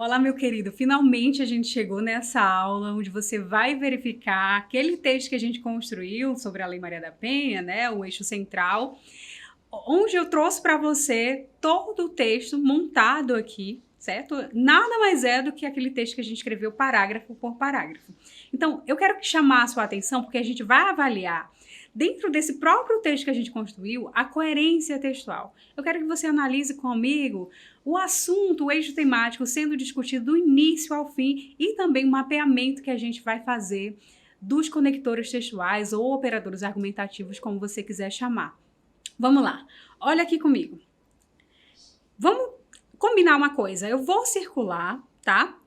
Olá, meu querido. Finalmente a gente chegou nessa aula onde você vai verificar aquele texto que a gente construiu sobre a Lei Maria da Penha, né, o eixo central, onde eu trouxe para você todo o texto montado aqui, certo? Nada mais é do que aquele texto que a gente escreveu parágrafo por parágrafo. Então, eu quero chamar a sua atenção porque a gente vai avaliar dentro desse próprio texto que a gente construiu, a coerência textual. Eu quero que você analise comigo o assunto, o eixo temático sendo discutido do início ao fim e também o mapeamento que a gente vai fazer dos conectores textuais ou operadores argumentativos, como você quiser chamar. Vamos lá, olha aqui comigo. Vamos combinar uma coisa. Eu vou circular, tá?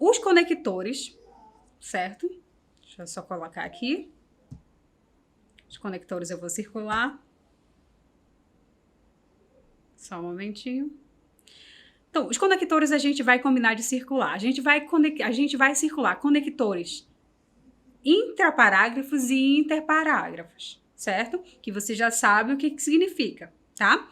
Os conectores, certo? Deixa eu só colocar aqui. Os conectores eu vou circular. Só um momentinho. Então, os conectores a gente vai combinar de circular. A gente vai circular conectores intraparágrafos e interparágrafos, certo? Que você já sabe o que significa, tá?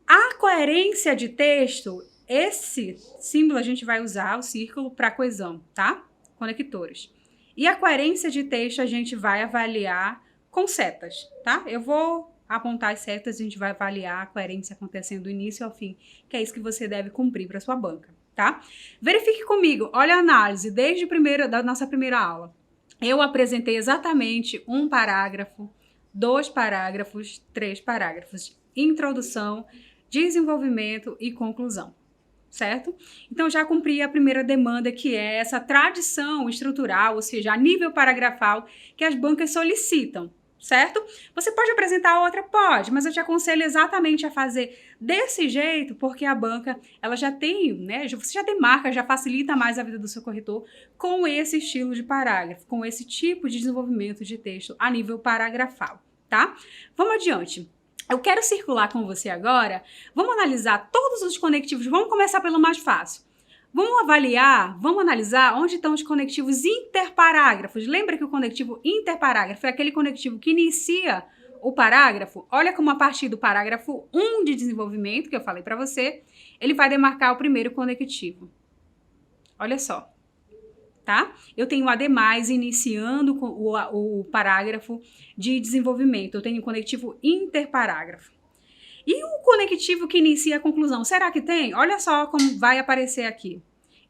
A coerência de texto, esse símbolo a gente vai usar, o círculo, para coesão, tá? Conectores. E a coerência de texto a gente vai avaliar com setas, tá? Eu vou apontar as setas e a gente vai avaliar a coerência acontecendo do início ao fim, que é isso que você deve cumprir para sua banca, tá? Verifique comigo, olha a análise, desde da nossa primeira aula. Eu apresentei exatamente um parágrafo, 2 parágrafos, 3 parágrafos. Introdução, desenvolvimento e conclusão, certo? Então, já cumpri a primeira demanda, que é essa tradição estrutural, ou seja, a nível paragrafal, que as bancas solicitam, certo? Você pode apresentar outra? Pode, mas eu te aconselho exatamente a fazer desse jeito, porque a banca, ela já tem, né? Você já tem marca, já facilita mais a vida do seu corretor com esse estilo de parágrafo, com esse tipo de desenvolvimento de texto a nível paragrafal, tá? Vamos adiante. Eu quero circular com você agora, vamos analisar todos os conectivos, vamos começar pelo mais fácil. Vamos analisar onde estão os conectivos interparágrafos. Lembra que o conectivo interparágrafo é aquele conectivo que inicia o parágrafo? Olha como a partir do parágrafo 1 de desenvolvimento, que eu falei para você, ele vai demarcar o primeiro conectivo. Olha só, tá? Eu tenho ademais iniciando o parágrafo de desenvolvimento. Eu tenho o conectivo interparágrafo. E o conectivo que inicia a conclusão, será que tem? Olha só como vai aparecer aqui.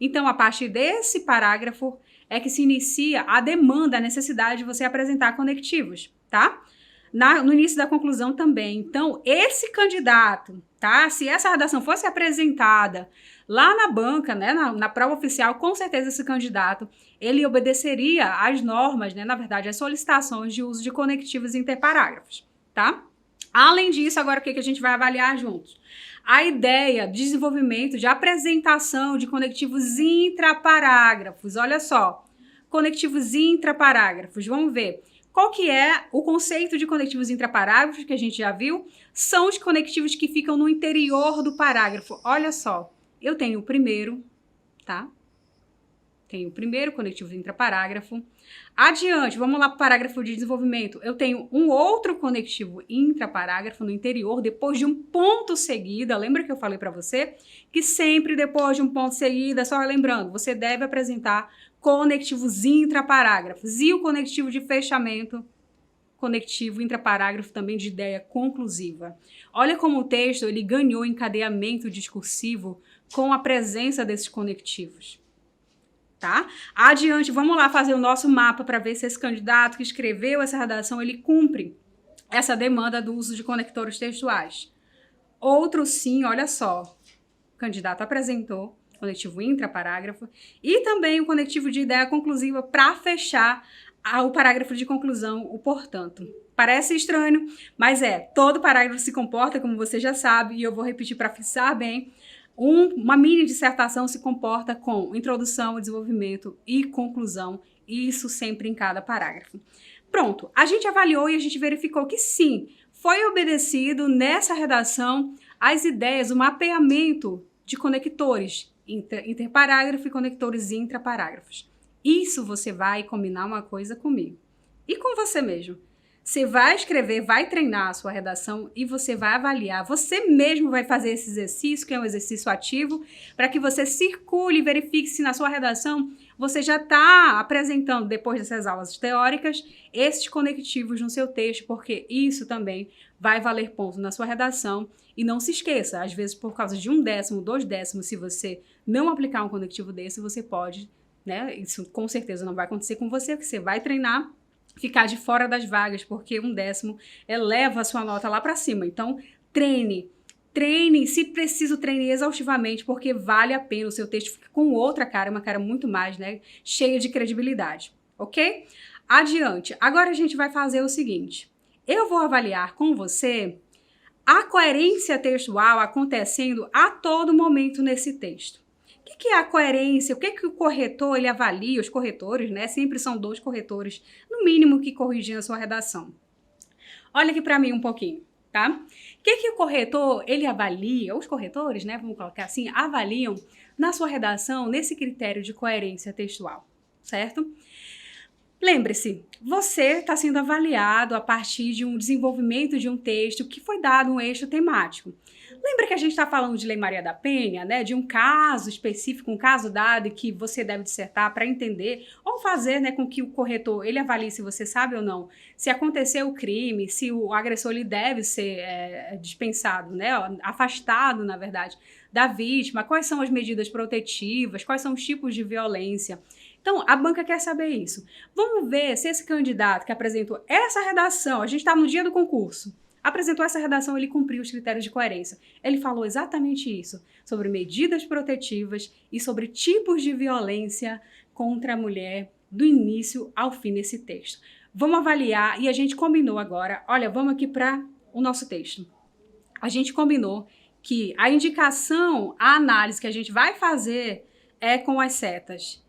Então, a partir desse parágrafo é que se inicia a demanda, a necessidade de você apresentar conectivos, tá? No início da conclusão também. Então, esse candidato, tá? Se essa redação fosse apresentada lá na banca, né, na prova oficial, com certeza esse candidato, ele obedeceria às normas, né, na verdade, às solicitações de uso de conectivos interparágrafos, tá? Além disso, agora o que a gente vai avaliar juntos? A ideia de desenvolvimento, de apresentação de conectivos intraparágrafos. Olha só, conectivos intraparágrafos, vamos ver. Qual que é o conceito de conectivos intraparágrafos que a gente já viu? São os conectivos que ficam no interior do parágrafo. Olha só, eu tenho o primeiro, tá? Tenho o primeiro conectivo intraparágrafo. Adiante, vamos lá para o parágrafo de desenvolvimento. Eu tenho um outro conectivo intraparágrafo no interior, depois de um ponto seguida. Lembra que eu falei para você? Que sempre depois de um ponto seguida, só lembrando, você deve apresentar conectivos intraparágrafos. E o conectivo de fechamento, conectivo intraparágrafo também de ideia conclusiva. Olha como o texto ele ganhou encadeamento discursivo com a presença desses conectivos. Tá? Adiante, vamos lá fazer o nosso mapa para ver se esse candidato que escreveu essa redação, ele cumpre essa demanda do uso de conectores textuais. Outro sim, olha só, o candidato apresentou conectivo intraparágrafo e também o conectivo de ideia conclusiva para fechar o parágrafo de conclusão, o portanto. Parece estranho, mas todo parágrafo se comporta, como você já sabe, e eu vou repetir para fixar bem. Uma mini dissertação se comporta com introdução, desenvolvimento e conclusão, isso sempre em cada parágrafo. Pronto, a gente avaliou e a gente verificou que sim, foi obedecido nessa redação as ideias, o mapeamento de conectores interparágrafo e conectores intraparágrafos. Isso você vai combinar uma coisa comigo e com você mesmo. Você vai escrever, vai treinar a sua redação e você vai avaliar. Você mesmo vai fazer esse exercício, que é um exercício ativo, para que você circule e verifique se na sua redação você já está apresentando, depois dessas aulas teóricas, esses conectivos no seu texto, porque isso também vai valer ponto na sua redação. E não se esqueça, às vezes por causa de 1/10, 2/10, se você não aplicar um conectivo desse, você pode, né? Isso com certeza não vai acontecer com você, porque você vai treinar, ficar de fora das vagas, porque 1/10 eleva a sua nota lá para cima. Então, treine, se preciso, treine exaustivamente, porque vale a pena, o seu texto fica com outra cara, uma cara muito mais, né, cheia de credibilidade, ok? Adiante. Agora a gente vai fazer o seguinte, eu vou avaliar com você a coerência textual acontecendo a todo momento nesse texto. O que é a coerência? O que o corretor ele avalia? Os corretores, né? Sempre são 2 corretores, no mínimo, que corrigem a sua redação. Olha aqui para mim um pouquinho, tá? O que o corretor ele avalia? Os corretores, né? Vamos colocar assim, avaliam na sua redação nesse critério de coerência textual, certo? Lembre-se, você está sendo avaliado a partir de um desenvolvimento de um texto que foi dado um eixo temático. Lembra que a gente está falando de Lei Maria da Penha, né? De um caso específico, um caso dado e que você deve dissertar para entender ou fazer, né, com que o corretor ele avalie se você sabe ou não se aconteceu o crime, se o agressor ele deve ser dispensado, né? Afastado, na verdade, da vítima, quais são as medidas protetivas, quais são os tipos de violência. Então, a banca quer saber isso. Vamos ver se esse candidato que apresentou essa redação, a gente está no dia do concurso, apresentou essa redação, ele cumpriu os critérios de coerência. Ele falou exatamente isso, sobre medidas protetivas e sobre tipos de violência contra a mulher do início ao fim desse texto. Vamos avaliar e a gente combinou agora, olha, vamos aqui para o nosso texto. A gente combinou que a indicação, a análise que a gente vai fazer é com as setas,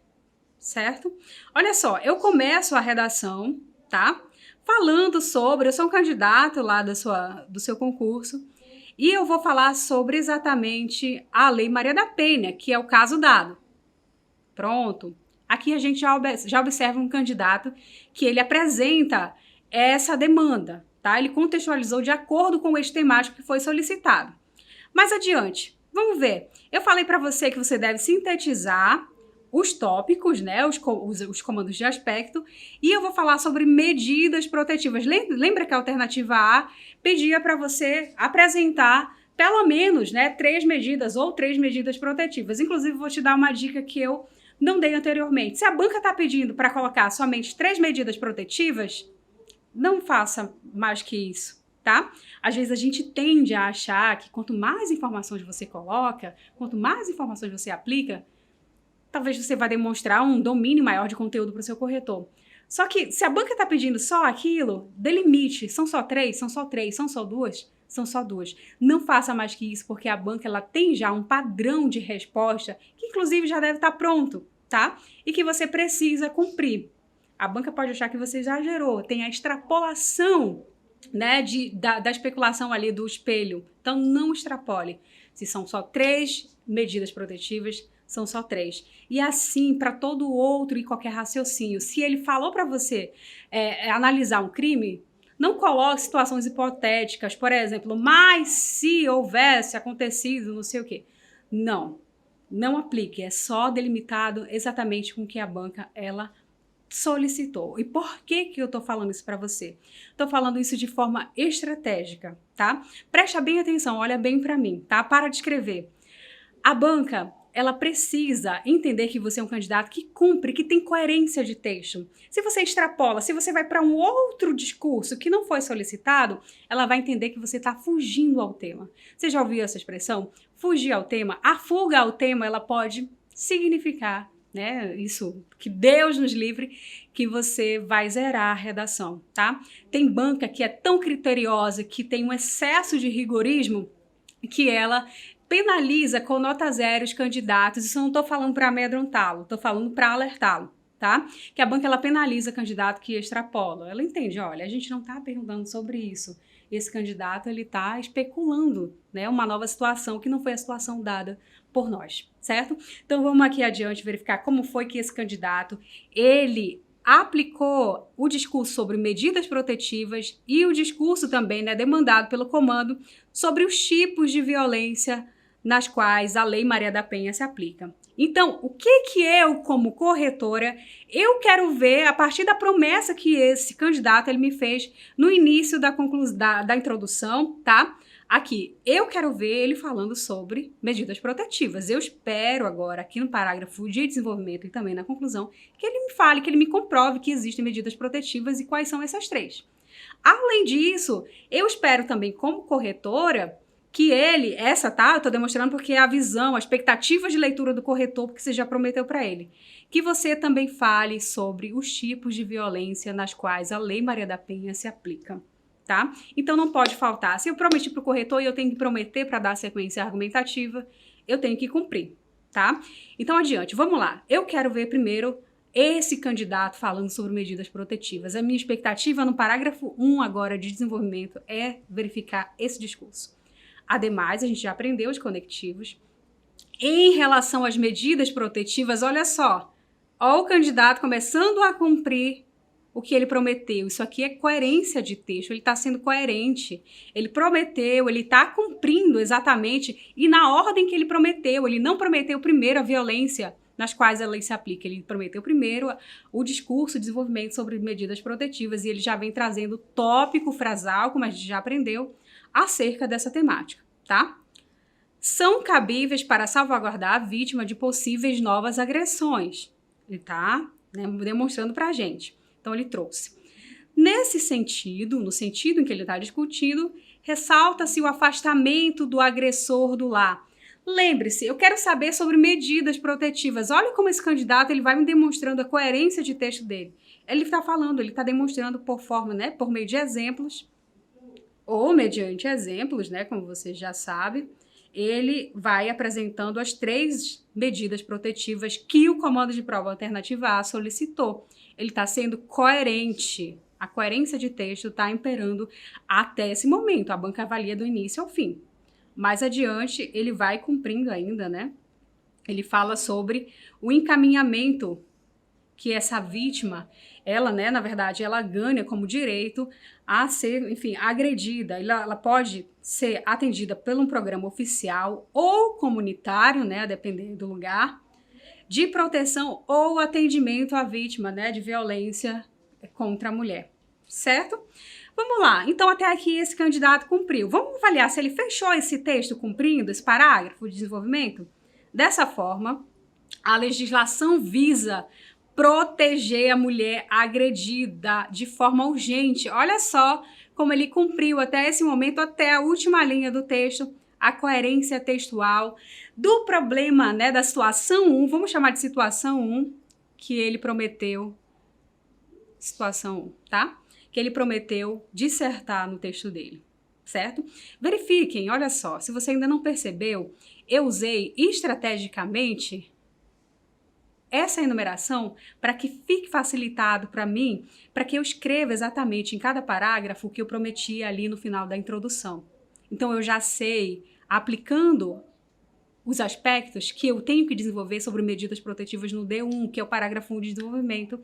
certo? Olha só, eu começo a redação, tá? Falando sobre, eu sou um candidato lá do seu concurso, e eu vou falar sobre exatamente a Lei Maria da Penha, que é o caso dado. Pronto. Aqui a gente já observa um candidato que ele apresenta essa demanda, tá? Ele contextualizou de acordo com o eixo temático que foi solicitado. Mais adiante, vamos ver. Eu falei para você que você deve sintetizar os tópicos, né, os comandos de aspecto, e eu vou falar sobre medidas protetivas. Lembra que a alternativa A pedia para você apresentar pelo menos, né, 3 medidas ou 3 medidas protetivas. Inclusive, vou te dar uma dica que eu não dei anteriormente. Se a banca está pedindo para colocar somente 3 medidas protetivas, não faça mais que isso, tá? Às vezes a gente tende a achar que quanto mais informações você coloca, quanto mais informações você aplica, talvez você vai demonstrar um domínio maior de conteúdo para o seu corretor. Só que se a banca está pedindo só aquilo, delimite. São só 3, são só 3, são só 2, são só 2. Não faça mais que isso, porque a banca ela tem já um padrão de resposta que inclusive já deve estar pronto, tá? E que você precisa cumprir. A banca pode achar que você exagerou, tem a extrapolação, né, da especulação ali do espelho. Então não extrapole. Se são só 3 medidas protetivas, são só 3. E assim, para todo outro e qualquer raciocínio. Se ele falou para você analisar um crime, não coloque situações hipotéticas, por exemplo, mas se houvesse acontecido não sei o quê. Não aplique. É só delimitado exatamente com o que a banca ela solicitou. E por que eu tô falando isso para você? Tô falando isso de forma estratégica, tá? Presta bem atenção, olha bem para mim, tá? Para de escrever. A banca ela precisa entender que você é um candidato que cumpre, que tem coerência de texto. Se você extrapola, se você vai para um outro discurso que não foi solicitado, ela vai entender que você está fugindo ao tema. Você já ouviu essa expressão? Fugir ao tema? A fuga ao tema, ela pode significar, né, isso, que Deus nos livre, que você vai zerar a redação, tá? Tem banca que é tão criteriosa, que tem um excesso de rigorismo, que ela penaliza com nota 0 os candidatos. Isso eu não estou falando para amedrontá-lo, estou falando para alertá-lo, tá? Que a banca ela penaliza candidato que extrapola. Ela entende, olha, a gente não está perguntando sobre isso. Esse candidato ele está especulando, né, uma nova situação que não foi a situação dada por nós, certo? Então vamos aqui adiante verificar como foi que esse candidato ele aplicou o discurso sobre medidas protetivas e o discurso também, né, demandado pelo comando sobre os tipos de violência nas quais a Lei Maria da Penha se aplica. Então, o que eu, como corretora, eu quero ver a partir da promessa que esse candidato ele me fez no início da introdução, tá? Aqui, eu quero ver ele falando sobre medidas protetivas. Eu espero agora, aqui no parágrafo de desenvolvimento e também na conclusão, que ele me fale, que ele me comprove que existem medidas protetivas e quais são essas 3. Além disso, eu espero também, como corretora, que ele, eu tô demonstrando porque é a visão, a expectativa de leitura do corretor, porque você já prometeu para ele, que você também fale sobre os tipos de violência nas quais a Lei Maria da Penha se aplica, tá? Então não pode faltar. Se eu prometi para o corretor e eu tenho que prometer para dar sequência argumentativa, eu tenho que cumprir, tá? Então adiante, vamos lá. Eu quero ver primeiro esse candidato falando sobre medidas protetivas. A minha expectativa no parágrafo 1 agora de desenvolvimento é verificar esse discurso. Ademais, a gente já aprendeu os conectivos. Em relação às medidas protetivas, olha só. Ó o candidato começando a cumprir o que ele prometeu. Isso aqui é coerência de texto. Ele está sendo coerente. Ele prometeu, ele está cumprindo exatamente e na ordem que ele prometeu. Ele não prometeu primeiro a violência nas quais a lei se aplica. Ele prometeu primeiro o discurso, o desenvolvimento sobre medidas protetivas e ele já vem trazendo tópico frasal, como a gente já aprendeu, acerca dessa temática, tá? São cabíveis para salvaguardar a vítima de possíveis novas agressões. Ele tá, né, demonstrando pra gente. Então, ele trouxe. Nesse sentido, no sentido em que ele está discutindo, ressalta-se o afastamento do agressor do lar. Lembre-se, eu quero saber sobre medidas protetivas. Olha como esse candidato ele vai me demonstrando a coerência de texto dele. Ele está falando, ele está demonstrando por forma, né, por meio de exemplos, ou mediante exemplos, né, como você já sabe, ele vai apresentando as 3 medidas protetivas que o comando de prova alternativa A solicitou. Ele está sendo coerente. A coerência de texto está imperando até esse momento. A banca avalia do início ao fim. Mais adiante, ele vai cumprindo ainda, né? Ele fala sobre o encaminhamento que essa vítima, ela, né, na verdade, ela ganha como direito a ser, enfim, agredida. Ela pode ser atendida por um programa oficial ou comunitário, né, a depender do lugar, de proteção ou atendimento à vítima, né, de violência contra a mulher, certo? Vamos lá, então até aqui esse candidato cumpriu. Vamos avaliar se ele fechou esse texto cumprindo esse parágrafo de desenvolvimento? Dessa forma, a legislação visa proteger a mulher agredida de forma urgente. Olha só como ele cumpriu até esse momento, até a última linha do texto, a coerência textual do problema, né, da situação 1, vamos chamar de situação 1, que ele prometeu, situação 1, tá? Que ele prometeu dissertar no texto dele, certo? Verifiquem, olha só, se você ainda não percebeu, eu usei estrategicamente essa enumeração para que fique facilitado para mim, para que eu escreva exatamente em cada parágrafo o que eu prometi ali no final da introdução. Então eu já sei, aplicando os aspectos que eu tenho que desenvolver sobre medidas protetivas no D1, que é o parágrafo 1 de desenvolvimento,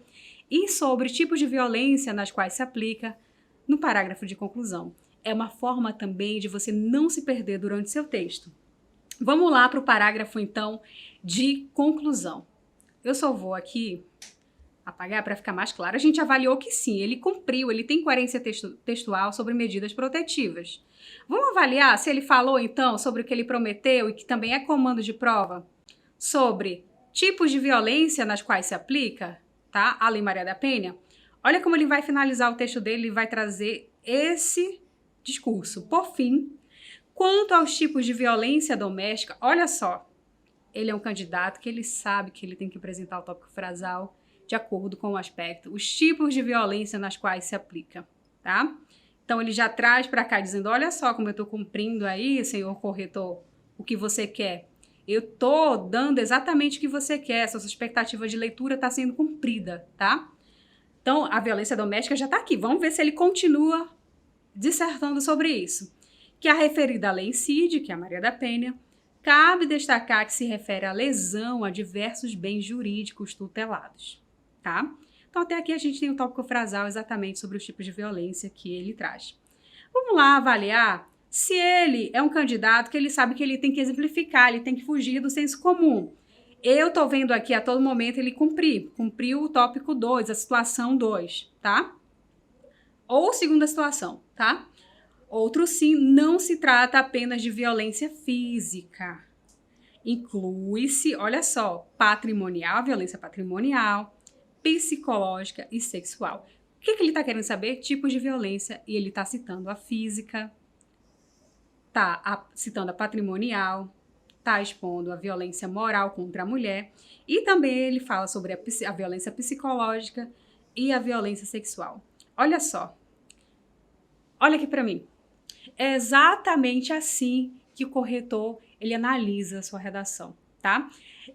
e sobre tipos de violência nas quais se aplica no parágrafo de conclusão. É uma forma também de você não se perder durante seu texto. Vamos lá para o parágrafo, então, de conclusão. Eu só vou aqui apagar para ficar mais claro. A gente avaliou que sim, ele cumpriu, ele tem coerência textual sobre medidas protetivas. Vamos avaliar se ele falou, então, sobre o que ele prometeu e que também é comando de prova, sobre tipos de violência nas quais se aplica, tá? A Lei Maria da Penha. Olha como ele vai finalizar o texto dele e vai trazer esse discurso. Por fim, quanto aos tipos de violência doméstica, olha só, ele é um candidato que ele sabe que ele tem que apresentar o tópico frasal de acordo com o aspecto, os tipos de violência nas quais se aplica, tá? Então, ele já traz para cá dizendo, olha só como eu estou cumprindo aí, senhor corretor, o que você quer. Eu estou dando exatamente o que você quer, essa sua expectativa de leitura está sendo cumprida, tá? Então, a violência doméstica já está aqui. Vamos ver se ele continua dissertando sobre isso. Que a referida lei incide, que é a Maria da Penha, cabe destacar que se refere à lesão a diversos bens jurídicos tutelados, tá? Então, até aqui a gente tem o tópico frasal exatamente sobre os tipos de violência que ele traz. Vamos lá avaliar se ele é um candidato que ele sabe que ele tem que exemplificar, ele tem que fugir do senso comum. Eu tô vendo aqui a todo momento ele cumpriu o tópico 2, a situação 2, tá? Ou segunda situação, tá? Outro sim, não se trata apenas de violência física. Inclui-se, olha só, patrimonial, violência patrimonial, psicológica e sexual. O que ele está querendo saber? Tipos de violência, e ele está citando a física, citando a patrimonial, está expondo a violência moral contra a mulher, e também ele fala sobre a violência psicológica e a violência sexual. Olha só, olha aqui para mim. É exatamente assim que o corretor ele analisa a sua redação, tá?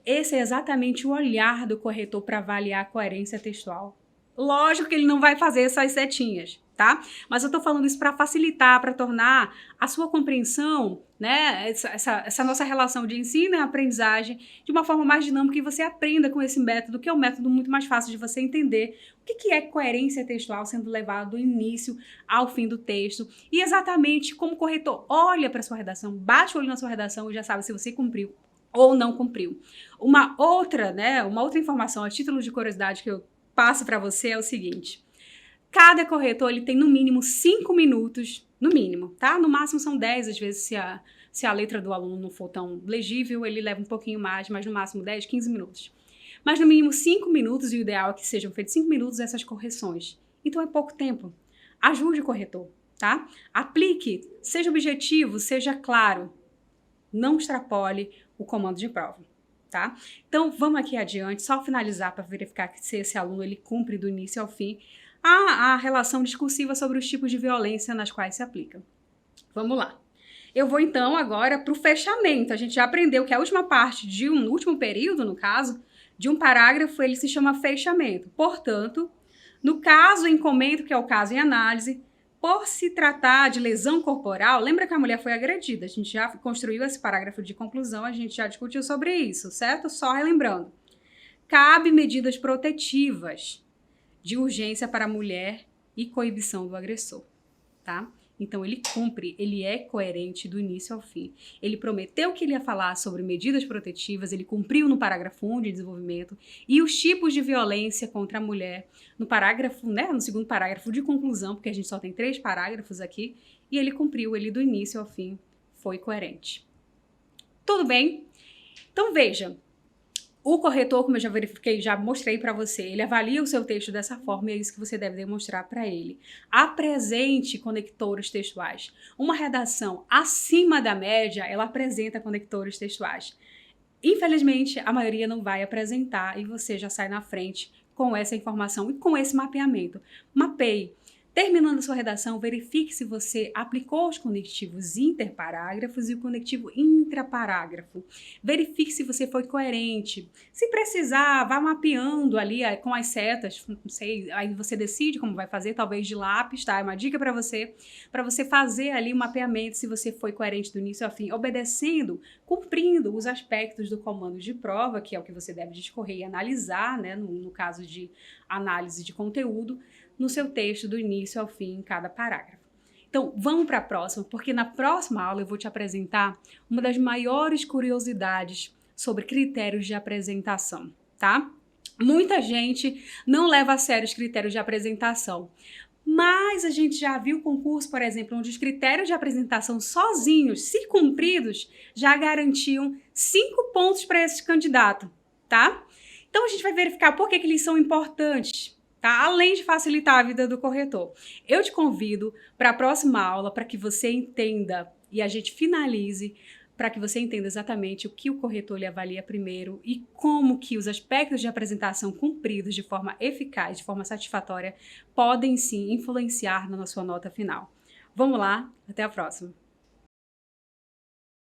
Esse é exatamente o olhar do corretor para avaliar a coerência textual. Lógico que ele não vai fazer essas setinhas, tá? Mas eu tô falando isso para facilitar, para tornar a sua compreensão, né, essa nossa relação de ensino e aprendizagem de uma forma mais dinâmica, e você aprenda com esse método, que é um método muito mais fácil de você entender o que é coerência textual sendo levado do início ao fim do texto, e exatamente como o corretor olha para sua redação, bate o olho na sua redação e já sabe se você cumpriu ou não cumpriu. Uma outra informação a título de curiosidade que eu passo para você é o seguinte: cada corretor ele tem no mínimo 5 minutos, no mínimo, tá? No máximo são 10, às vezes se a letra do aluno não for tão legível, ele leva um pouquinho mais, mas no máximo 10, 15 minutos. Mas no mínimo 5 minutos, e o ideal é que sejam feitos 5 minutos essas correções. Então é pouco tempo. Ajude o corretor, tá? Aplique, seja objetivo, seja claro. Não extrapole o comando de prova. Tá? Então, vamos aqui adiante, só finalizar para verificar que se esse aluno ele cumpre do início ao fim a relação discursiva sobre os tipos de violência nas quais se aplica. Vamos lá. Eu vou então agora para o fechamento. A gente já aprendeu que a última parte de um último período, no caso, de um parágrafo, ele se chama fechamento. Portanto, no caso em comento, que é o caso em análise, por se tratar de lesão corporal, lembra que a mulher foi agredida, a gente já construiu esse parágrafo de conclusão, a gente já discutiu sobre isso, certo? Só relembrando. Cabe medidas protetivas de urgência para a mulher e coibição do agressor, tá? Então ele cumpre, ele é coerente do início ao fim. Ele prometeu que ele ia falar sobre medidas protetivas, ele cumpriu no parágrafo 1 de desenvolvimento, e os tipos de violência contra a mulher no parágrafo, né, no segundo parágrafo de conclusão, porque a gente só tem 3 parágrafos aqui, e ele cumpriu, ele do início ao fim foi coerente. Tudo bem? Então veja, o corretor, como eu já verifiquei, já mostrei para você, ele avalia o seu texto dessa forma e é isso que você deve demonstrar para ele. Apresente conectores textuais. Uma redação acima da média, ela apresenta conectores textuais. Infelizmente, a maioria não vai apresentar e você já sai na frente com essa informação e com esse mapeamento. Mapeie. Terminando sua redação, verifique se você aplicou os conectivos interparágrafos e o conectivo intraparágrafo. Verifique se você foi coerente. Se precisar, vá mapeando ali com as setas, não sei, aí você decide como vai fazer, talvez de lápis, tá? É uma dica para você fazer ali o mapeamento se você foi coerente do início ao fim, obedecendo, cumprindo os aspectos do comando de prova, que é o que você deve discorrer e analisar, né, no caso de análise de conteúdo, no seu texto do início ao fim em cada parágrafo. Então, vamos para a próxima, porque na próxima aula eu vou te apresentar uma das maiores curiosidades sobre critérios de apresentação, tá? Muita gente não leva a sério os critérios de apresentação, mas a gente já viu concurso, por exemplo, onde os critérios de apresentação sozinhos, se cumpridos, já garantiam 5 pontos para esse candidato, tá? Então, a gente vai verificar por que eles são importantes, tá? Além de facilitar a vida do corretor. Eu te convido para a próxima aula para que você entenda e a gente finalize para que você entenda exatamente o que o corretor lhe avalia primeiro e como que os aspectos de apresentação cumpridos de forma eficaz, de forma satisfatória, podem sim influenciar na sua nota final. Vamos lá, até a próxima!